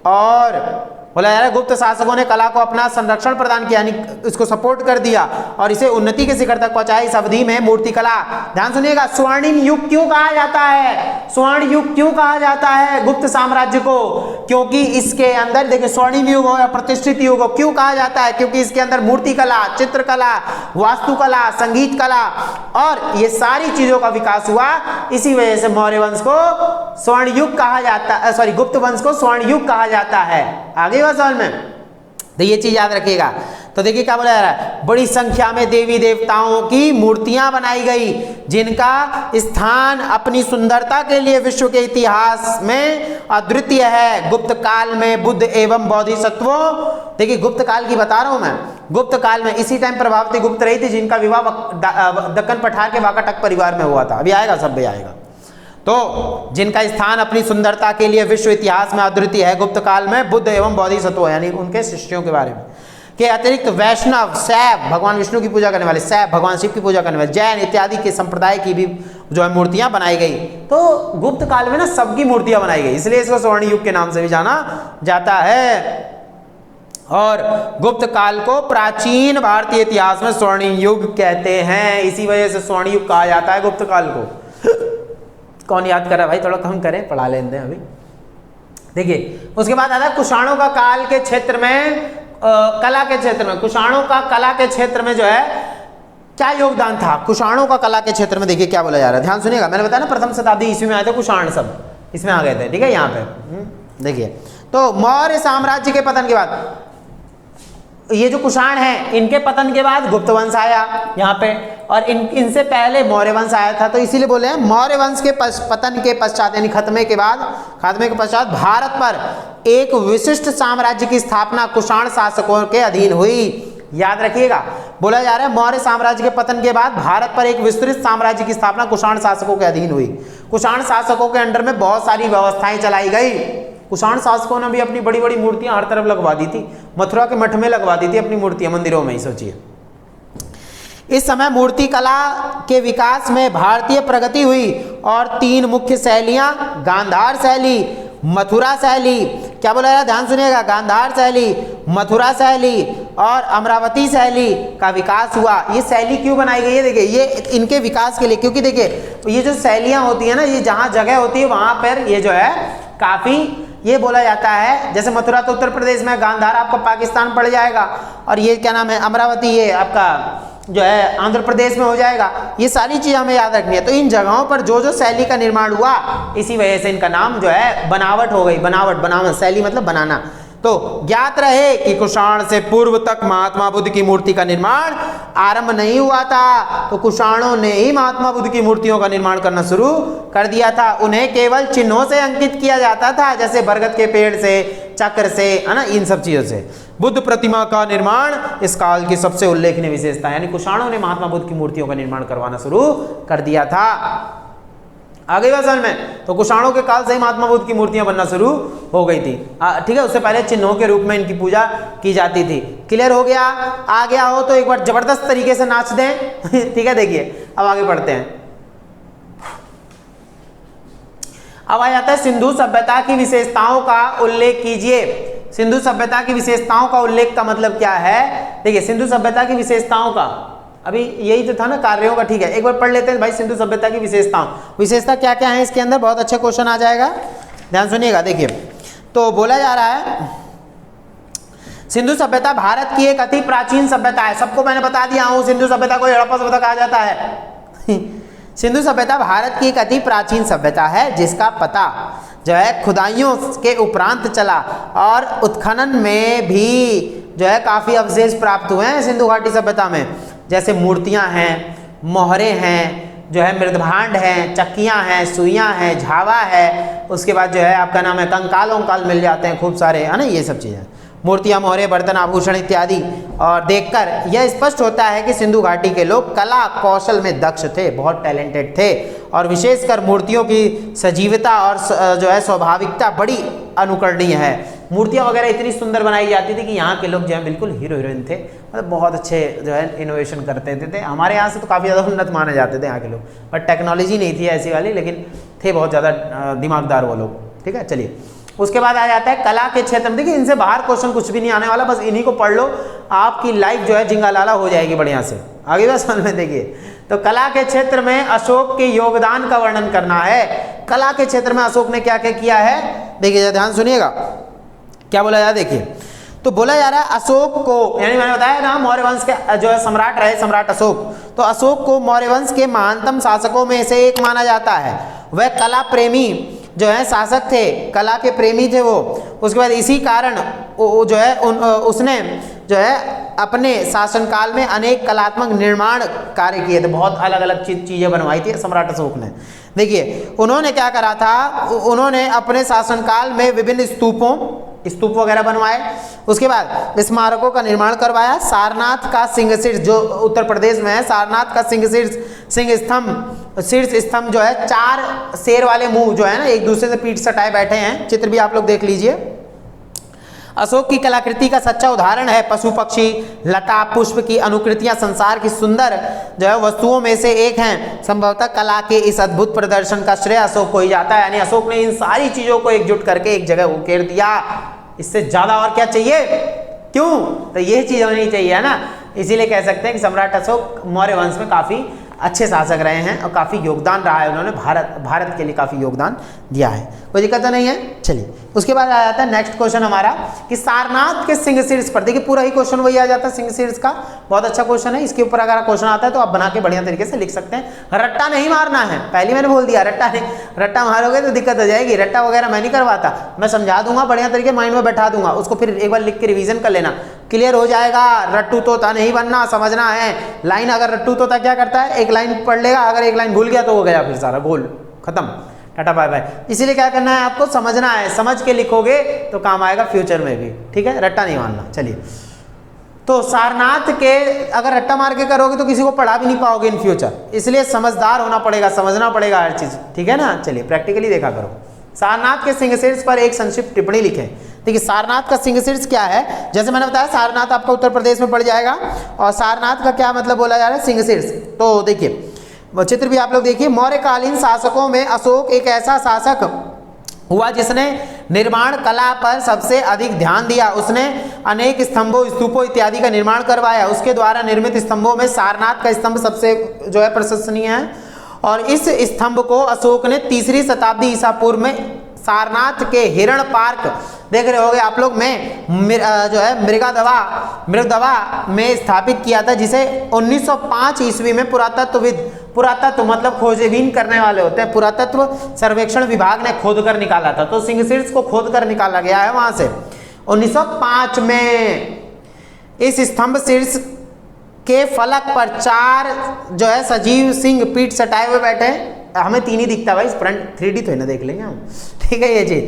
और बोला जा रहा है गुप्त शासकों ने कला को अपना संरक्षण प्रदान किया, यानी इसको सपोर्ट कर दिया और इसे उन्नति के शिखर तक पहुंचाया। इस अवधि में मूर्तिकला, ध्यान सुनिएगा, स्वर्णिम युग क्यों कहा जाता है, स्वर्ण युग क्यों कहा जाता है गुप्त साम्राज्य को, क्योंकि इसके अंदर देखिए स्वर्णिम युग हो या प्रतिष्ठित युग हो, क्यों कहा जाता है, क्योंकि इसके अंदर मूर्तिकला, चित्रकला, वास्तुकला, संगीत कला और ये सारी चीजों का विकास हुआ। इसी वजह से मौर्य वंश को स्वर्ण युग कहा जाता है, सॉरी गुप्त वंश को स्वर्ण युग कहा जाता है। आगे समझ में, तो ये चीज याद रखिएगा। तो देखिए क्या बोला जा रहा है, बड़ी संख्या में देवी देवताओं की मूर्तियां बनाई गई, जिनका स्थान अपनी सुंदरता के लिए विश्व के इतिहास में अद्वितीय है। गुप्त काल में बुद्ध एवं बोधिसत्वों, देखिए गुप्त काल की बता रहा हूं मैं, गुप्त काल में इसी टाइम प्रभावती गुप्त रही थी, जिनका विवाह दक्कन पठार के वाकाटक परिवार में हुआ था। अभी आएगा, सब भी आएगा। तो जिनका स्थान अपनी सुंदरता के लिए विश्व इतिहास में अद्वितीय है। गुप्त काल में बुद्ध एवं बोधिसत्व, यानी उनके शिष्यों के बारे में, के अतिरिक्त वैष्णव, शैव भगवान विष्णु की पूजा करने वाले, शैव भगवान शिव की पूजा करने वाले, जैन इत्यादि के संप्रदाय की भी जो है मूर्तियां बनाई गई। तो गुप्त काल में ना सबकी मूर्तियां बनाई गई, इसलिए इसको स्वर्ण युग के नाम से भी जाना जाता है। और गुप्त काल को प्राचीन भारतीय इतिहास में स्वर्णिम युग कहते हैं, इसी वजह से स्वर्ण युग कहा जाता है गुप्त काल को। कौन याद कर रहा है भाई, थोड़ा कम करें, पढ़ा लेते हैं अभी। देखिए उसके बाद आता है कुषाणों का काल के क्षेत्र में, कला के क्षेत्र में, कुषाणों का कला के क्षेत्र में जो है क्या योगदान था। कुषाणों का कला के क्षेत्र में देखिए क्या बोला जा रहा है, ध्यान सुनिएगा। मैंने बताया ना प्रथम शताब्दी ईस्वी में आए थे कुषाण, सब इसमें आ गए थे, ठीक है। यहाँ पे देखिए, तो मौर्य साम्राज्य के पतन के बाद, ये जो कुषाण है इनके पतन के बाद गुप्त वंश आया यहाँ पे, और इनसे पहले मौर्य वंश आया था। तो इसीलिए बोले हैं मौर्य वंश के पतन के पश्चात, यानी खात्मे के पश्चात भारत पर एक विशिष्ट साम्राज्य की स्थापना कुषाण शासकों के अधीन हुई। याद रखिएगा, बोला जा रहा है मौर्य साम्राज्य के पतन के बाद भारत पर एक विस्तृत साम्राज्य की स्थापना कुषाण शासकों के अधीन हुई। कुषाण शासकों के अंडर में बहुत सारी व्यवस्थाएं चलाई गई। कुषाण शासकों ने भी अपनी बड़ी बड़ी मूर्तियां हर तरफ लगवा दी थी, मथुरा के मठ में लगवा दी थी अपनी मूर्तियां, मंदिरों में ही सोचिए। इस समय मूर्ति कला के विकास में भारतीय प्रगति हुई और 3 मुख्य शैलियां, गांधार शैली, मथुरा शैली, क्या बोला जा रहा है ध्यान सुनिएगा, गांधार शैली, मथुरा शैली और अमरावती शैली का विकास हुआ। ये शैली क्यों बनाई गई है, देखिए ये इनके विकास के लिए, क्योंकि देखिए ये जो शैलियां होती है ना, ये जहां जगह होती है वहां पर ये जो है काफी, ये बोला जाता है, जैसे मथुरा तो उत्तर प्रदेश में, गांधार आपका पाकिस्तान पड़ जाएगा, और ये क्या नाम है अमरावती, ये आपका जो है आंध्र प्रदेश में हो जाएगा। ये सारी चीज़ हमें याद रखनी है। तो इन जगहों पर जो जो शैली का निर्माण हुआ, इसी वजह से इनका नाम जो है बनावट हो गई। बनावट, शैली मतलब बनाना। तो ज्ञात रहे कि कुषाण से पूर्व तक महात्मा बुद्ध की मूर्ति का निर्माण आरंभ नहीं हुआ था। तो कुषाणों ने ही महात्मा बुद्ध की मूर्तियों का निर्माण करना शुरू कर दिया था। उन्हें केवल चिन्हों से अंकित किया जाता था, जैसे बरगद के पेड़ से, चक्र से, है ना, इन सब चीजों से। बुद्ध प्रतिमा का निर्माण इस काल की सबसे उल्लेखनीय विशेषता, यानी कुषाणों ने महात्मा बुद्ध की मूर्तियों का निर्माण करवाना शुरू कर दिया था। आगे समझ में, तो कुषाणों के काल से ही महात्मा बुद्ध की मूर्तियां बनना शुरू हो गई थी, ठीक है। उससे पहले चिन्हों के रूप में इनकी पूजा की जाती थी। क्लियर हो गया? आ गया हो तो एक बार जबरदस्त तरीके से नाच दें ठीक है। देखिए अब आगे बढ़ते हैं। अब आ जाता है सिंधु सभ्यता की विशेषताओं का उल्लेख कीजिए। सिंधु सभ्यता की विशेषताओं का उल्लेख का मतलब क्या है? देखिए सिंधु सभ्यता की विशेषताओं का, अभी यही तो था ना कार्यों का, ठीक है। एक बार पढ़ लेते हैं भाई सिंधु सभ्यता की विशेषताओं। विशेषता क्या क्या है इसके अंदर, बहुत अच्छा क्वेश्चन आ जाएगा, ध्यान सुनिएगा। देखिए तो बोला जा रहा है सिंधु सभ्यता भारत की एक अति प्राचीन सभ्यता है। सबको मैंने बता दिया हूं, सिंधु सभ्यता को हड़प्पा सभ्यता कहा जाता है सिंधु सभ्यता भारत की एक अति प्राचीन सभ्यता है जिसका पता जो है खुदाइयों के उपरांत चला और उत्खनन में भी जो है काफ़ी अवशेष प्राप्त हुए हैं सिंधु घाटी सभ्यता में, जैसे मूर्तियां हैं, मोहरे हैं, जो है मृदभांड हैं, चक्कियां हैं, सुइयां हैं, झावा है, उसके बाद जो है आपका नाम है कंकाल वंकाल मिल जाते हैं खूब सारे, है ना, ये सब चीज़ें, मूर्तियां, मोहरे, बर्तन, आभूषण इत्यादि। और देखकर यह स्पष्ट होता है कि सिंधु घाटी के लोग कला कौशल में दक्ष थे, बहुत टैलेंटेड थे, और विशेषकर मूर्तियों की सजीवता और जो है स्वाभाविकता बड़ी अनुकरणीय है। मूर्तियां वगैरह इतनी सुंदर बनाई जाती थी कि यहाँ के लोग जो है बिल्कुल हीरो हीरोइन थे, मतलब बहुत अच्छे जो है इनोवेशन करते थे। हमारे यहाँ से तो काफ़ी ज़्यादा उन्नत माने जाते थे यहाँ के लोग, बट टेक्नोलॉजी नहीं थी ऐसी वाली, लेकिन थे बहुत ज़्यादा दिमागदार वो लोग। ठीक है, चलिए उसके बाद आ जाता है कला के क्षेत्र में। देखिए इनसे बाहर क्वेश्चन कुछ भी नहीं आने वाला, बस इन्हीं को पढ़ लो, आपकी लाइफ जो है जिंगालाला हो जाएगी बढ़िया से। आगे बस समझ में, देखिए तो कला के क्षेत्र में अशोक के योगदान का वर्णन करना है। कला के क्षेत्र में अशोक ने क्या क्या किया है, देखिए ध्यान सुनिएगा क्या बोला जा रहा है। देखिए तो बोला जा रहा है अशोक को, यानी मैंने बताया ना मौर्य वंश के जो है सम्राट रहे, सम्राट अशोक, तो अशोक को मौर्य वंश के महानतम शासकों में से एक माना जाता है। वह कला प्रेमी जो है शासक थे, कला के प्रेमी थे वो। उसके बाद इसी कारण जो है उसने जो है अपने शासनकाल में अनेक कलात्मक निर्माण कार्य किए थे, बहुत अलग अलग चीज़ें बनवाई थी सम्राट अशोक ने। देखिए उन्होंने क्या करा था, उन्होंने अपने शासनकाल में विभिन्न स्तूप वगैरह बनवाए, उसके बाद स्मारकों का निर्माण करवाया। सारनाथ का सिंह शीर्ष जो उत्तर प्रदेश में है, सारनाथ का शीर्ष स्तंभ जो है 4 शेर वाले मुंह जो है ना एक दूसरे से पीठ सटाए बैठे हैं, चित्र भी आप लोग देख लीजिए। अशोक की कलाकृति का सच्चा उदाहरण है पशु पक्षी, लता, पुष्प की अनुकृतियां संसार की सुंदर जो है वस्तुओं में से एक हैं। संभवतः कला के इस अद्भुत प्रदर्शन का श्रेय अशोक को ही जाता है, यानी अशोक ने इन सारी चीजों को एकजुट करके एक जगह उकेर दिया। इससे ज्यादा और क्या चाहिए, क्यों, तो ये चीज होनी चाहिए, है ना। इसीलिए कह सकते हैं कि सम्राट अशोक मौर्य वंश में काफी अच्छे शासक रहे हैं और काफ़ी योगदान रहा है, उन्होंने भारत के लिए काफ़ी योगदान दिया है, कोई दिक्कत तो नहीं है। चलिए उसके बाद आ जाता है नेक्स्ट क्वेश्चन हमारा कि सारनाथ के सिंह शीर्ष पर, देखिए पूरा ही क्वेश्चन वही आ जाता है सिंह शीर्ष का, बहुत अच्छा क्वेश्चन है। इसके ऊपर अगर क्वेश्चन आता है तो आप बना के बढ़िया तरीके से लिख सकते हैं। रट्टा नहीं मारना है, पहले मैंने बोल दिया रट्टा नहीं, रट्टा मारोगे तो दिक्कत हो जाएगी। रट्टा वगैरह मैं नहीं करवाता, मैं समझा दूंगा बढ़िया तरीके माइंड में बैठा दूंगा, उसको फिर एक बार लिख के रिवीजन कर लेना, क्लियर हो जाएगा। रट्टू तोता नहीं बनना, समझना है लाइन। अगर रट्टू तोता क्या करता है, एक लाइन पढ़ लेगा, अगर एक लाइन भूल गया तो हो गया फिर सारा गोल खत्म, टाटा बाय बाय। इसीलिए क्या करना है आपको, समझना है, समझ के लिखोगे तो काम आएगा फ्यूचर में भी, ठीक है, रट्टा नहीं मारना। चलिए तो सारनाथ के अगर रट्टा मार के करोगे तो किसी को पढ़ा भी नहीं पाओगे इन फ्यूचर, इसलिए समझदार होना पड़ेगा, समझना पड़ेगा हर चीज, ठीक है ना। चलिए प्रैक्टिकली देखा करो। सारनाथ के सिंह शीर्ष पर एक संक्षिप्त टिप्पणी लिखें। देखिए सारनाथ का सिंह शीर्ष क्या है, जैसे मैंने बताया सारनाथ आपका उत्तर प्रदेश में पड़ जाएगा, और सारनाथ का क्या मतलब बोला जा रहा है, सिंह शीर्ष। तो देखिए चित्र भी आप लोग देखिए, मौर्यकालीन शासकों में अशोक एक ऐसा शासक हुआ जिसने निर्माण कला पर सबसे अधिक ध्यान दिया। उसने अनेक स्तंभों, स्तूपों इत्यादि का निर्माण करवाया। उसके द्वारा निर्मित स्तंभों में सारनाथ का स्तंभ सबसे जो है प्रशंसनीय है, और इस स्तंभ को अशोक ने 3री शताब्दी ईसा पूर्व में सारनाथ के हिरण पार्क देख रहे होगे आप लोग में जो है मृगदवा में स्थापित किया था, जिसे 1905 ईस्वी में पुरातत्व मतलब खोजबीन करने वाले होते हैं, पुरातत्व सर्वेक्षण विभाग ने खोद कर निकाला था। तो सिंह शीर्ष को खोद कर निकाला गया है वहां से 1905 में। इस स्तंभ शीर्ष के फलक पर 4 जो है सजीव सिंह पीठ सटाए हुए बैठे हैं। हमें 3 ही दिखता है भाई, फ्रंट 3D तो है ना, देख लेंगे हम, ठीक है। ये चीज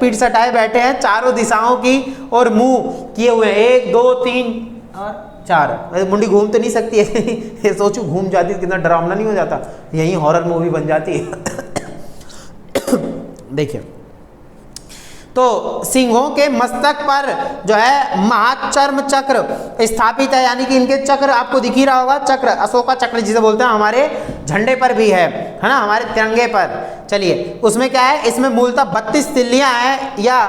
पीठ सटाए बैठे हैं, चारों दिशाओं की और मुंह किए हुए हैं, 1 2 3 और 4। मुंडी घूम तो नहीं सकती है सोचो घूम जाती तो कितना डरावना नहीं हो जाता, यही हॉरर मूवी बन जाती है। देखिए तो सिंहों के मस्तक पर जो है महाचर्म चक्र स्थापित है, यानी कि इनके चक्र आपको दिख ही रहा होगा, चक्र अशोका चक्र जिसे बोलते हैं, हमारे झंडे पर भी है ना, हमारे तिरंगे पर। चलिए उसमें क्या है, इसमें मूलतः 32 तिल्लियां हैं, या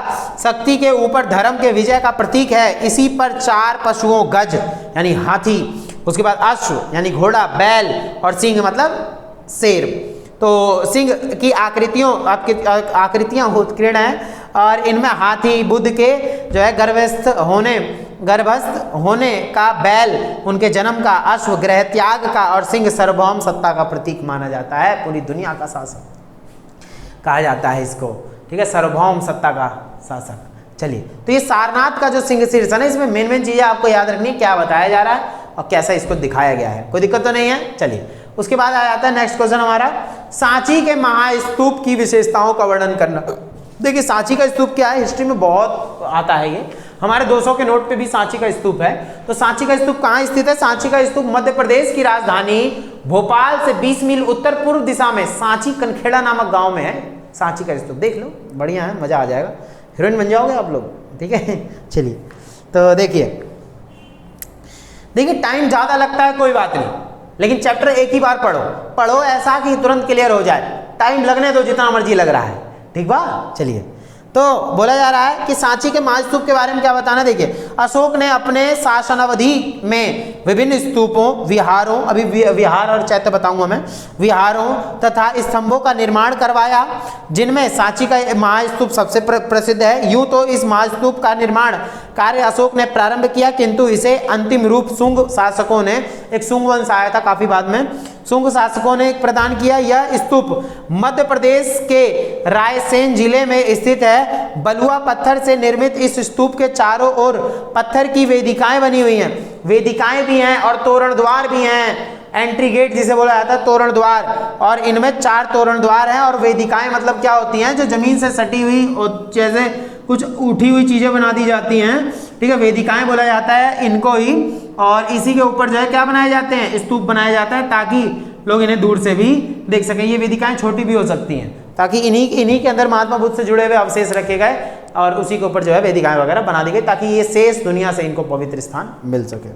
शक्ति के ऊपर धर्म के विजय का प्रतीक है। इसी पर 4 पशुओं, गज यानी हाथी, उसके बाद अश्व यानी घोड़ा, बैल, और सिंह मतलब शेर। तो सिंह की आकृतियां उत्कीर्ण हैं, और इनमें हाथी, बुद्ध के जो है गर्भस्थ होने का, बैल उनके जन्म का, अश्व ग्रह त्याग का, और सिंह सार्वभौम सत्ता का प्रतीक माना जाता है, पूरी दुनिया का शासक। कहा जाता है इसको, ठीक है, सार्वभौम सत्ता का शासक। चलिए, तो ये सारनाथ का जो सिंह शीर्ष है ना, इसमें मेन मेन चीजें आपको याद रखनी है, क्या बताया जा रहा है और कैसा इसको दिखाया गया है, कोई दिक्कत तो नहीं है। चलिए, उसके बाद आ जाता है नेक्स्ट क्वेश्चन हमारा, सांची के महास्तूप की विशेषताओं का वर्णन करना। देखिए, सांची का स्तूप क्या है, हिस्ट्री में बहुत आता है ये, हमारे 200 के नोट पे भी सांची का स्तूप है। तो सांची का स्तूप कहाँ स्थित है? सांची का स्तूप मध्य प्रदेश की राजधानी भोपाल से 20 मील उत्तर पूर्व दिशा में सांची कनखेड़ा नामक गांव में है सांची का स्तूप। देख लो, बढ़िया है, मजा आ जाएगा, हीरोइन बन जाओगे आप लोग, ठीक है। चलिए, तो देखिए टाइम ज्यादा लगता है कोई बात नहीं, लेकिन चैप्टर एक ही बार पढ़ो ऐसा कि तुरंत क्लियर हो जाए, टाइम लगने दो जितना मर्जी लग रहा है, ठीक बा। चलिए, तो बोला जा रहा है कि सांची के महास्तूप के बारे में क्या बताना। देखिए, अशोक ने अपने शासनावधि में विभिन्न स्तूपों, विहारों, अभी विहार और चैत्य बताऊंगा मैं, विहारों तथा स्तंभों का निर्माण करवाया, जिनमें सांची का महास्तूप सबसे प्रसिद्ध है। यूं तो इस महास्तूप का निर्माण कार्य अशोक ने प्रारंभ किया, किंतु इसे अंतिम रूप शुंग शासकों ने, एक शुंग वंश आया था काफी बाद में, शुंग शासकों ने प्रदान किया। यह स्तूप मध्य प्रदेश के रायसेन जिले में स्थित है। बलुआ पत्थर से निर्मित इस स्तूप के चारों ओर पत्थर की वेदिकाएं बनी हुई हैं, वेदिकाएं भी हैं और तोरण द्वार भी हैं, एंट्री गेट जिसे बोला जाता है, तोरण द्वार, और इनमें 4 तोरण द्वार हैं। और वेदिकाएं मतलब क्या होती हैं? जो जमीन से सटी हुई और जैसे कुछ उठी हुई चीजें बना दी जाती हैं, ठीक है, वेदिकाएं बोला जाता है इनको ही। और इसी के ऊपर जो है क्या बनाए जाते हैं? स्तूप बनाए जाते हैं, ताकि लोग इन्हें दूर से भी देख सकें। ये वेदिकाएं छोटी भी हो सकती हैं, ताकि इन्हीं के अंदर महात्मा बुद्ध से जुड़े हुए अवशेष रखे गए और उसी के ऊपर जो है वेदिकाएं वगैरह बना दी गई, ताकि ये शेष दुनिया से इनको पवित्र स्थान मिल सके।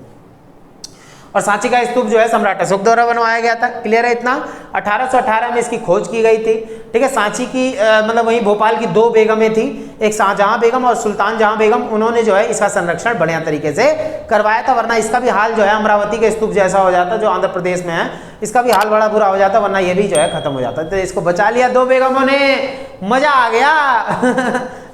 और सांची का स्तूप जो है सम्राट अशोक द्वारा बनवाया गया था। क्लियर है इतना? 1818 में इसकी खोज की गई थी, ठीक है। सांची की मतलब वहीं भोपाल की 2 बेगमें थी, एक शाहजहां बेगम और सुल्तान जहां बेगम, उन्होंने जो है इसका संरक्षण बढ़िया तरीके से करवाया था, वरना इसका भी हाल जो है अमरावती के स्तूप जैसा हो जाता, जो आंध्र प्रदेश में है, इसका भी हाल बड़ा बुरा हो जाता, वरना ये भी जो है खत्म हो जाता। तो इसको बचा लिया 2 बेगमों ने, मजा आ गया।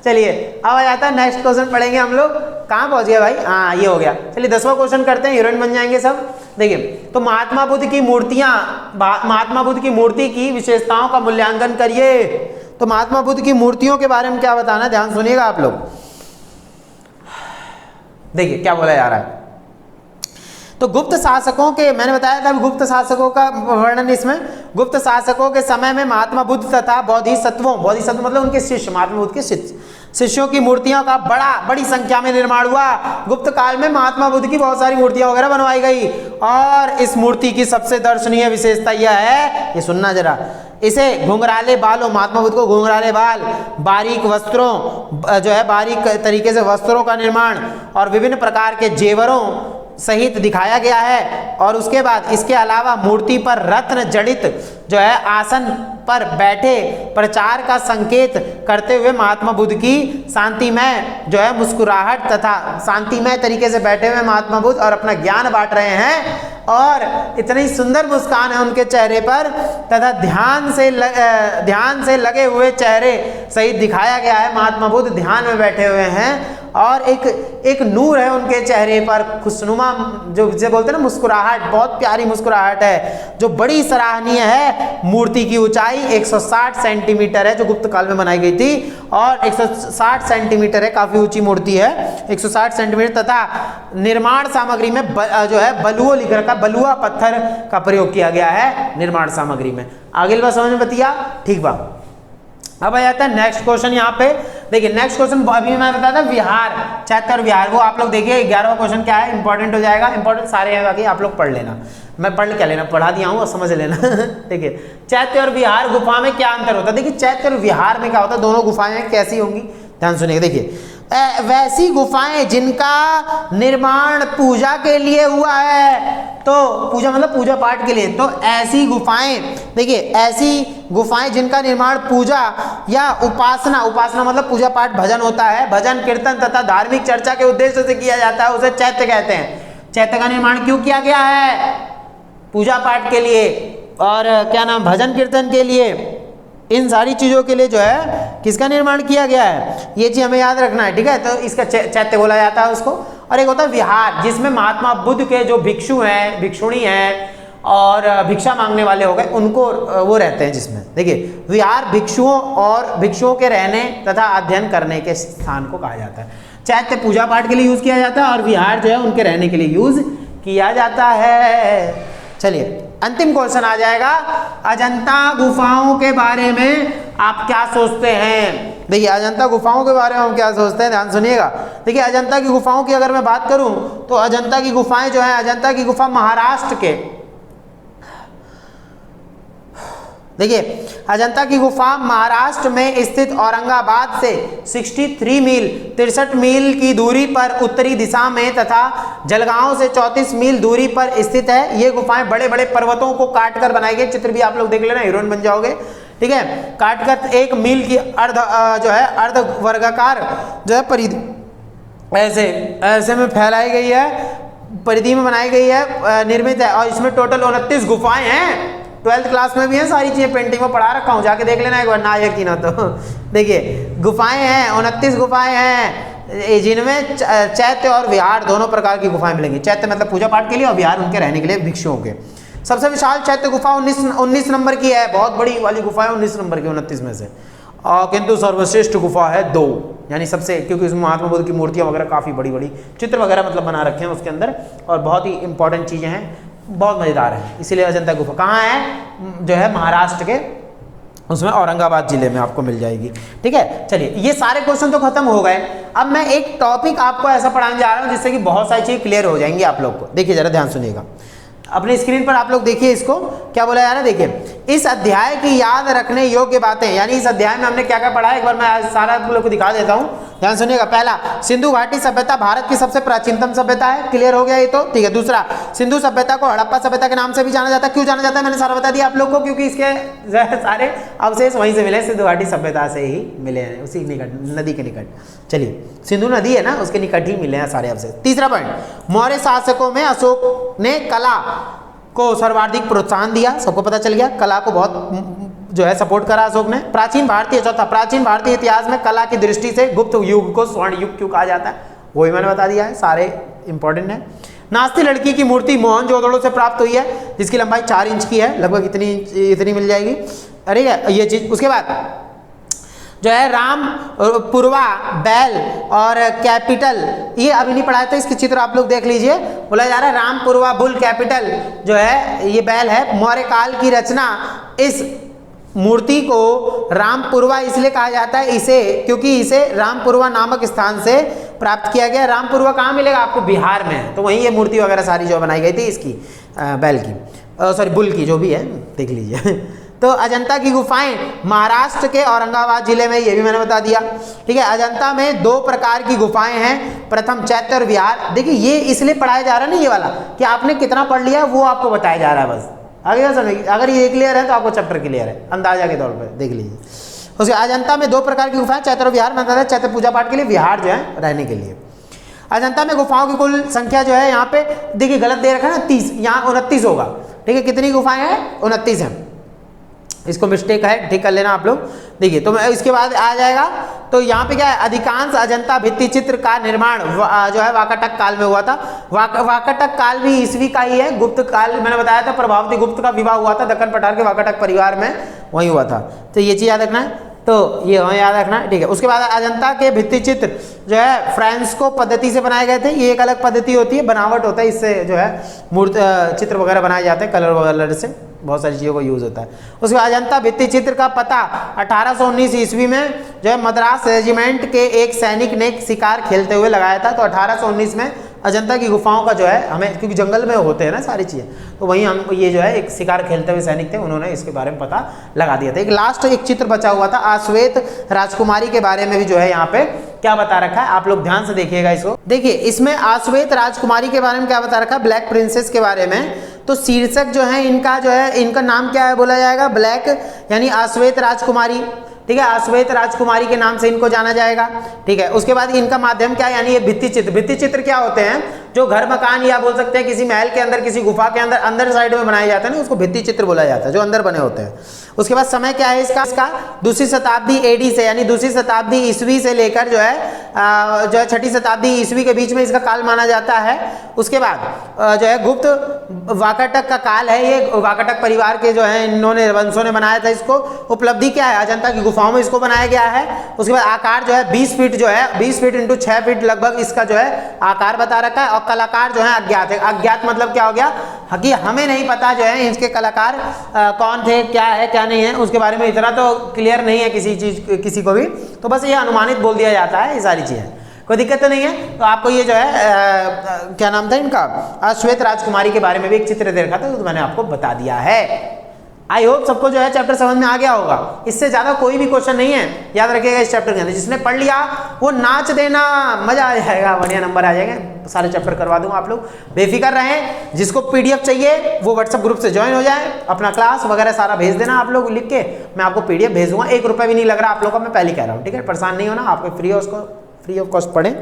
चलिए, अब आ जाता है नेक्स्ट क्वेश्चन पढ़ेंगे हम लोग। कहाँ पहुंच गया भाई? हाँ, ये हो गया। चलिए 10वां क्वेश्चन करते हैं, हीरोइन बन जाएंगे सब। देखिए, तो महात्मा बुद्ध की मूर्ति की विशेषताओं का मूल्यांकन करिए। तो महात्मा बुद्ध की मूर्तियों के बारे में क्या बताना, ध्यान सुनिएगा आप लोग। देखिए क्या बोला जा रहा है। तो गुप्त शासकों के, मैंने बताया था गुप्त शासकों का वर्णन इसमें, गुप्त शासकों के समय में महात्मा बुद्ध तथा बोधिसत्व मतलब उनके शिष्य, महात्मा बुद्ध के शिष्यों की मूर्तियों का बड़ी संख्या में निर्माण हुआ। गुप्त काल में महात्मा बुद्ध की बहुत सारी मूर्तियां वगैरह बनवाई गई, और इस मूर्ति की सबसे दर्शनीय विशेषता यह है, ये सुनना जरा, इसे घुंघराले बालों, महात्मा बुद्ध को घुंघराले बाल, बारीक वस्त्रों, जो है बारीक तरीके से वस्त्रों का निर्माण और विभिन्न प्रकार के जेवरों सहित दिखाया गया है। और उसके बाद इसके अलावा मूर्ति पर रत्न जड़ित जो है आसन पर बैठे प्रचार का संकेत करते हुए महात्मा बुद्ध की शांतिमय जो है मुस्कुराहट तथा शांतिमय तरीके से बैठे हुए महात्मा बुद्ध और अपना ज्ञान बांट रहे हैं, और इतनी सुंदर मुस्कान है उनके चेहरे पर, तथा ध्यान से लगे हुए चेहरे सहित दिखाया गया है। महात्मा बुद्ध ध्यान में बैठे हुए हैं और एक नूर है उनके चेहरे पर, खुशनुमा, जो जिसे बोलते हैं ना मुस्कुराहट, बहुत प्यारी मुस्कुराहट है जो बड़ी सराहनीय है। मूर्ति की ऊंचाई 160 सेंटीमीटर है, जो गुप्त काल में बनाई गई थी, और 160 सेंटीमीटर है, काफी ऊंची मूर्ति है, 160 सेंटीमीटर। तथा निर्माण सामग्री में जो है बलुओ लिख रखा, बलुआ पत्थर का प्रयोग किया गया है निर्माण सामग्री में। आगे बात समझ में बतिया, ठीक बा। अब आ जाता है नेक्स्ट क्वेश्चन। यहाँ पे देखिए नेक्स्ट क्वेश्चन, अभी मैं बताया था विहार, चैत्य और विहार, वो आप लोग देखिए 11वां क्वेश्चन क्या है, इंपॉर्टेंट हो जाएगा, इंपॉर्टेंट सारे हैं, बाकी आप लोग पढ़ लेना, मैं पढ़ क्या लेना, पढ़ा दिया हूँ और समझ लेना। देखिए चैत्य और विहार गुफा में क्या अंतर होता है। देखिए चैत्य और विहार में क्या होता है, दोनों गुफाएं कैसी होंगी, ध्यान सुनिएगा। देखिए वैसी गुफाएं जिनका निर्माण पूजा के लिए हुआ है, तो पूजा मतलब पूजा पाठ के लिए, तो ऐसी गुफाएं, देखिए ऐसी गुफाएं जिनका निर्माण पूजा या उपासना मतलब पूजा पाठ, भजन होता है, भजन कीर्तन तथा धार्मिक चर्चा के उद्देश्य से किया जाता है, उसे चैत्य कहते हैं। चैत्य का निर्माण क्यों किया गया है? पूजा पाठ के लिए, और क्या नाम, भजन कीर्तन के लिए, इन सारी चीज़ों के लिए जो है किसका निर्माण किया गया है, ये चीज़ हमें याद रखना है, ठीक है। तो इसका चैत्य बोला जाता है उसको। और एक होता है विहार, जिसमें महात्मा बुद्ध के जो भिक्षु हैं, भिक्षुणी हैं, और भिक्षा मांगने वाले हो गए, उनको वो रहते हैं जिसमें। देखिए विहार भिक्षुओं और भिक्षुओं के रहने तथा अध्ययन करने के स्थान को कहा जाता है। चैत्य पूजा पाठ के लिए यूज किया जाता है और विहार जो है उनके रहने के लिए यूज किया जाता है। चलिए अंतिम क्वेश्चन आ जाएगा, अजंता गुफाओं के बारे में आप क्या सोचते हैं। देखिए अजंता गुफाओं के बारे में हम क्या सोचते हैं, ध्यान सुनिएगा। देखिए अजंता की गुफाओं की अगर मैं बात करूं तो अजंता की गुफाएं जो है, अजंता की गुफा महाराष्ट्र के, देखिए अजंता की गुफा महाराष्ट्र में स्थित औरंगाबाद से 63 मील की दूरी पर उत्तरी दिशा में तथा जलगांव से 34 मील दूरी पर स्थित है। ये गुफाएं बड़े बड़े पर्वतों को काटकर बनाई गई, चित्र भी आप लोग देख लेना, हीरोइन बन जाओगे। ठीक है, काटकर 1 मील की अर्ध वर्गाकार जो है परिधि ऐसे में फैलाई गई है, परिधि में बनाई गई है, निर्मित है। और इसमें टोटल 29 गुफाएं हैं। 12th क्लास में भी है, सारी चीजें पेंटिंग में पढ़ा रखा हूँ, जाके देख लेना एक बार, ना यकीन हो तो। देखिए गुफाएं हैं, 29 गुफाएं हैं, जिनमें चैत्य और विहार दोनों प्रकार की गुफाएं मिलेंगी। चैत्य मतलब पूजा पाठ के लिए और विहार उनके रहने के लिए भिक्षुओं के। सबसे विशाल चैत्य गुफा 19 नंबर की है, बहुत बड़ी वाली गुफा है 19 नंबर की 29 में से। किंतु सर्वश्रेष्ठ गुफा है 2, यानी सबसे, क्योंकि उसमें महात्मा बुद्ध की मूर्तियां वगैरह काफ़ी बड़ी बड़ी चित्र वगैरह मतलब बना रखे हैं उसके अंदर, और बहुत ही इंपॉर्टेंट चीज़ें हैं, बहुत मज़ेदार है। इसीलिए अजंता गुफा कहाँ है, जो है महाराष्ट्र के, उसमें औरंगाबाद जिले में आपको मिल जाएगी। ठीक है, चलिए ये सारे क्वेश्चन तो खत्म हो गए। अब मैं एक टॉपिक आपको ऐसा पढ़ाने जा रहा हूँ जिससे कि बहुत सारी चीज़ें क्लियर हो जाएंगी आप लोग को। देखिए जरा ध्यान सुनिएगा, अपनी स्क्रीन पर आप लोग देखिए इसको क्या बोला जा रहा है। देखिए इस अध्याय की याद रखने योग्य बातें, यानी इस अध्याय में हमने क्या क्या पढ़ा है, एक बार मैं सारा आप लोग को दिखा देता हूँ, ध्यान सुनिएगा। पहला, सिंधु घाटी सभ्यता भारत की सबसे प्राचीनतम सभ्यता है, क्लियर हो गया ये तो। ठीक है, दूसरा, सिंधु सभ्यता को हड़प्पा सभ्यता के नाम से भी जाना जाता है। क्यों जाना जाता है मैंने सारा बता दिया आप लोग को, क्योंकि इसके सारे अवशेष वहीं से मिले, सिंधु घाटी सभ्यता से ही मिले हैं, उसी निकट, नदी के निकट। चलिए सिंधु नदी है ना, उसके निकट ही मिले हैं सारे अवशेष। तीसरा पॉइंट, मौर्य शासकों में अशोक ने कला को सर्वाधिक प्रोत्साहन दिया, सबको पता चल गया, कला को बहुत जो है सपोर्ट करा अशोक ने। प्राचीन भारतीय, चौथा, प्राचीन भारतीय इतिहास में कला की दृष्टि से गुप्त युग को स्वर्ण युग क्यों कहा जाता है, वो भी मैंने बता दिया है, सारे इंपॉर्टेंट है। नास्ती लड़की की मूर्ति मोहनजोदड़ो से प्राप्त हुई है, जिसकी लंबाई 4 इंच की है, लगभग इतनी मिल जाएगी। अरे ये चीज, उसके बाद जो है रामपुरवा बैल और कैपिटल, ये अभी नहीं पढ़ाया था, इसके चित्र आप लोग देख लीजिए। बोला जा रहा है रामपुरवा बुल कैपिटल जो है ये बैल है। मौर्य काल की रचना, इस मूर्ति को रामपुरवा इसलिए कहा जाता है इसे, क्योंकि इसे रामपुरवा नामक स्थान से प्राप्त किया गया। रामपुरवा कहाँ मिलेगा आपको, बिहार में, तो वहीं ये मूर्ति वगैरह सारी जो बनाई गई थी इसकी, बैल की, सॉरी बुल की, जो भी है देख लीजिए। तो अजंता की गुफाएं महाराष्ट्र के औरंगाबाद जिले में, ये भी मैंने बता दिया। ठीक है, अजंता में 2 प्रकार की गुफाएं हैं, प्रथम चैत्य और विहार। देखिए ये इसलिए पढ़ाया जा रहा है ना ये वाला, कि आपने कितना पढ़ लिया वो आपको बताया जा रहा है बस, आगे समझिए। अगर ये क्लियर है तो आपको चैप्टर क्लियर है, अंदाजा के तौर पर देख लीजिए। उसके अजंता में 2 प्रकार की गुफाएं, चैत्य और विहार। मतलब चैत्य पूजा पाठ के लिए, विहार जो है रहने के लिए। अजंता में गुफाओं की कुल संख्या जो है यहाँ पे देखिए गलत दे रखा है ना, 30, यहाँ 29 होगा। ठीक है, कितनी गुफाएं हैं, 29 हैं, इसको मिस्टेक है, ठीक कर लेना आप लोग। देखिए तो इसके बाद आ जाएगा, तो यहाँ पे क्या है, अधिकांश अजंता भित्ति चित्र का निर्माण जो है वाकाटक काल में हुआ था। वाकाटक काल भी ईस्वी का ही है। गुप्त काल मैंने बताया था, प्रभावती गुप्त का विवाह हुआ था दक्कन पठार के वाकाटक परिवार में, वही हुआ था। तो ये चीज़ याद रखना है, तो ये हमें याद रखना है। ठीक है, उसके बाद अजंता के भित्ति चित्र जो है फ्रांसिस्को पद्धति से बनाए गए थे। ये एक अलग पद्धति होती है, बनावट होता है, इससे जो है चित्र वगैरह बनाए जाते हैं, कलर वगैरह से बहुत सारी चीज़ों को यूज़ होता है। उसके बाद अजंता भित्ति चित्र का पता 1819 ईस्वी में जो है मद्रास रेजिमेंट के एक सैनिक ने शिकार खेलते हुए लगाया था। तो 1819 में अजंता की गुफाओं का जो है हमें, क्योंकि जंगल में होते हैं ना सारी चीज़ें, तो वहीं हम ये जो है एक शिकार खेलते हुए सैनिक थे, उन्होंने इसके बारे में पता लगा दिया था। एक लास्ट एक चित्र बचा हुआ था, आश्वेत राजकुमारी के बारे में भी जो है यहाँ पे क्या बता रखा है, आप लोग ध्यान से देखिएगा इसको। देखिए इसमें आश्वेत राजकुमारी के बारे में क्या बता रखा है, ब्लैक प्रिंसेस के बारे में। तो शीर्षक जो है इनका नाम क्या है बोला जाएगा, ब्लैक यानी आश्वेत राजकुमारी। ठीक है, अश्वेत राजकुमारी के नाम से इनको जाना जाएगा। ठीक है, उसके बाद इनका माध्यम क्या है, यानी ये भित्ति चित्र। भित्ति चित्र क्या होते हैं, जो घर मकान या बोल सकते हैं किसी महल के अंदर, किसी गुफा के अंदर, अंदर साइड में बनाए जाते हैं ना, उसको भित्ति चित्र बोला जाता है, जो अंदर बने होते हैं। उसके बाद समय क्या है इसका दूसरी शताब्दी एडी से, यानी दूसरी शताब्दी ईस्वी से लेकर जो है छठी शताब्दी ईस्वी के बीच में इसका काल माना जाता है। उसके बाद जो है गुप्त वाकाटक का काल है, ये वाकाटक परिवार के जो है इन्होंने वंशों ने बनाया था इसको। उपलब्धि क्या है, अजंता की गुफाओं में इसको बनाया गया है। उसके बाद आकार जो है 20 फीट, जो है 20 फीट इंटू 6 फीट लगभग इसका जो है आकार बता रखा है। और कलाकार जो है अज्ञात है। अज्ञात मतलब क्या हो गया कि हमें नहीं पता जो है इसके कलाकार कौन थे, क्या है क्या नहीं है, उसके बारे में इतना तो क्लियर नहीं है किसी चीज किसी को भी, तो बस ये अनुमानित बोल दिया जाता है ये सारी चीजें, कोई दिक्कत तो नहीं है। तो आपको ये जो है क्या नाम था इनका, अश्वेत राजकुमारी के बारे में भी एक चित्र दे रखा था, तो मैंने आपको बता दिया है। आई होप सबको जो है चैप्टर समझ में आ गया होगा। इससे ज्यादा कोई भी क्वेश्चन नहीं है, याद रखिएगा इस चैप्टर के अंदर। जिसने पढ़ लिया वो नाच देना, मजा आ जाएगा, बढ़िया नंबर आ जाएंगे। सारे चैप्टर करवा दूंगा, आप लोग बेफिक्र रहें। जिसको पीडीएफ चाहिए वो व्हाट्सएप ग्रुप से ज्वाइन हो जाए, अपना क्लास वगैरह सारा भेज देना आप लोग लिख के, मैं आपको पीडीएफ भेज दूंगा। 1 रुपये भी नहीं लग रहा आप लोग का, मैं पहले कह रहा हूँ। ठीक है, परेशान नहीं होना, आपको फ्री ऑफ कॉस्ट पढ़ें,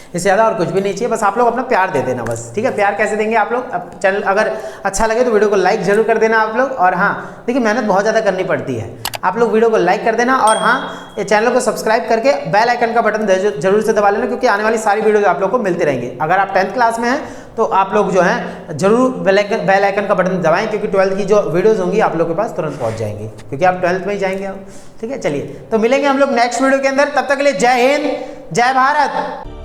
इससे ज़्यादा और कुछ भी नहीं चाहिए। बस आप लोग अपना प्यार दे देना बस। ठीक है, प्यार कैसे देंगे आप लोग, अब चैनल अगर अच्छा लगे तो वीडियो को लाइक जरूर कर देना आप लोग। और हाँ देखिए, मेहनत बहुत ज़्यादा करनी पड़ती है, आप लोग वीडियो को लाइक कर देना। और हाँ, ये चैनल को सब्सक्राइब करके बेल आइकन का बटन जरूर से दबा लेना, क्योंकि आने वाली सारी वीडियो आप लोग को मिलती रहेंगी। अगर आप 10th क्लास में हैं तो आप लोग जो है जरूर बेल आइकन का बटन दबाएं, क्योंकि 12th की जो वीडियोज़ होंगी आप लोग के पास तुरंत पहुँच जाएंगी, क्योंकि आप 12th में ही जाएंगे अब। ठीक है, चलिए तो मिलेंगे हम लोग नेक्स्ट वीडियो के अंदर। तब तक के लिए जय हिंद, जय भारत।